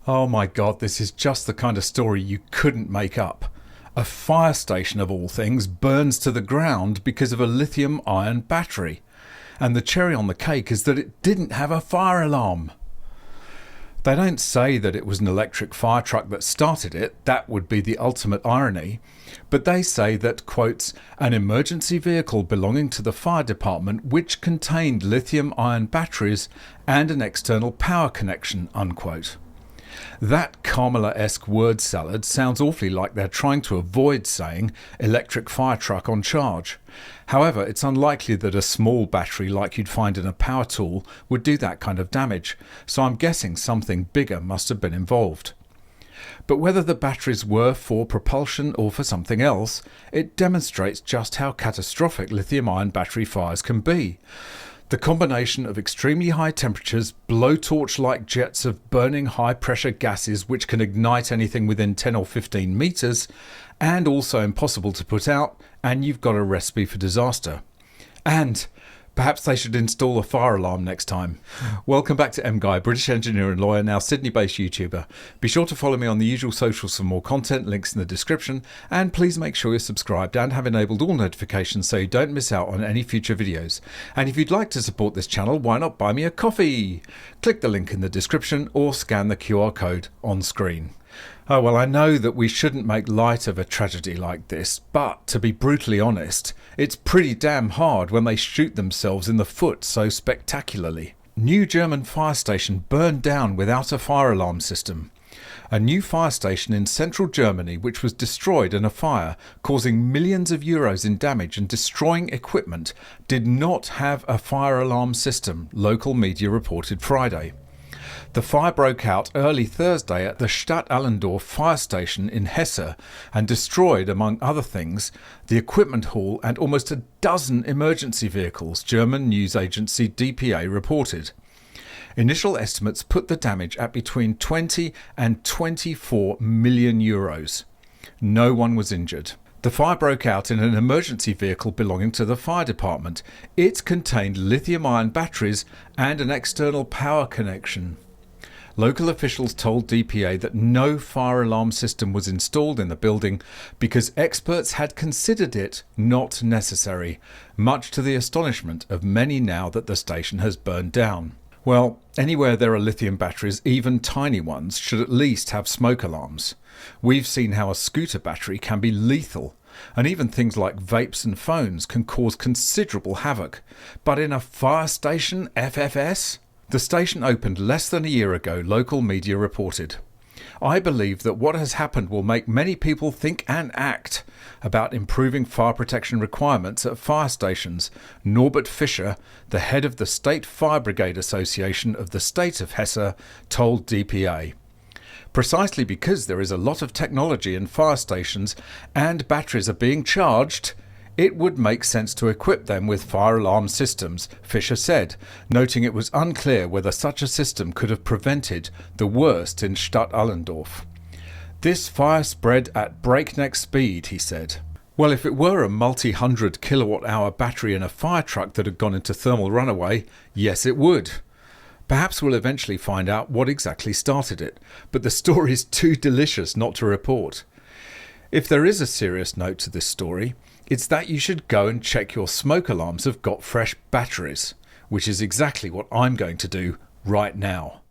Oh my god, this is just the kind of story you couldn't make up. A fire station of all things burns to the ground because of a lithium-ion battery. And the cherry on the cake is that it didn't have a fire alarm. They don't say that it was an electric fire truck that started it, that would be the ultimate irony, but they say that, quotes, an emergency vehicle belonging to the fire department which contained lithium-ion batteries and an external power connection, unquote. That Kamala-esque word salad sounds awfully like they're trying to avoid saying electric fire truck on charge. However, it's unlikely that a small battery like you'd find in a power tool would do that kind of damage, so I'm guessing something bigger must have been involved. But whether the batteries were for propulsion or for something else, it demonstrates just how catastrophic lithium-ion battery fires can be. The combination of extremely high temperatures, blowtorch-like jets of burning high-pressure gases which can ignite anything within 10 or 15 metres, and also impossible to put out, and you've got a recipe for disaster. And perhaps they should install a fire alarm next time. Welcome back to MGUY, British engineer and lawyer, now Sydney-based YouTuber. Be sure to follow me on the usual socials for more content, links in the description, and please make sure you're subscribed and have enabled all notifications so you don't miss out on any future videos. And if you'd like to support this channel, why not buy me a coffee? Click the link in the description or scan the QR code on screen. Oh, well, I know that we shouldn't make light of a tragedy like this, but to be brutally honest, it's pretty damn hard when they shoot themselves in the foot so spectacularly. New German fire station burned down without a fire alarm system. A new fire station in central Germany which was destroyed in a fire, causing millions of euros in damage and destroying equipment, did not have a fire alarm system, local media reported Friday. The fire broke out early Thursday at the Stadt Allendorf fire station in Hesse and destroyed, among other things, the equipment hall and almost a dozen emergency vehicles, German news agency DPA reported. Initial estimates put the damage at between 20 and 24 million euros. No one was injured. The fire broke out in an emergency vehicle belonging to the fire department. It contained lithium-ion batteries and an external power connection. Local officials told DPA that no fire alarm system was installed in the building because experts had considered it not necessary, much to the astonishment of many now that the station has burned down. Well, anywhere there are lithium batteries, even tiny ones, should at least have smoke alarms. We've seen how a scooter battery can be lethal, and even things like vapes and phones can cause considerable havoc. But in a fire station, FFS? The station opened less than a year ago, local media reported. I believe that what has happened will make many people think and act about improving fire protection requirements at fire stations. Norbert Fischer, the head of the State Fire Brigade Association of the state of Hesse, told DPA. Precisely because there is a lot of technology in fire stations and batteries are being charged, it would make sense to equip them with fire alarm systems, Fischer said, noting it was unclear whether such a system could have prevented the worst in Stadt Allendorf. This fire spread at breakneck speed, he said. Well, if it were a multi-hundred kilowatt-hour battery in a fire truck that had gone into thermal runaway, yes it would. Perhaps we'll eventually find out what exactly started it, but the story's too delicious not to report. If there is a serious note to this story, it's that you should go and check your smoke alarms have got fresh batteries, which is exactly what I'm going to do right now.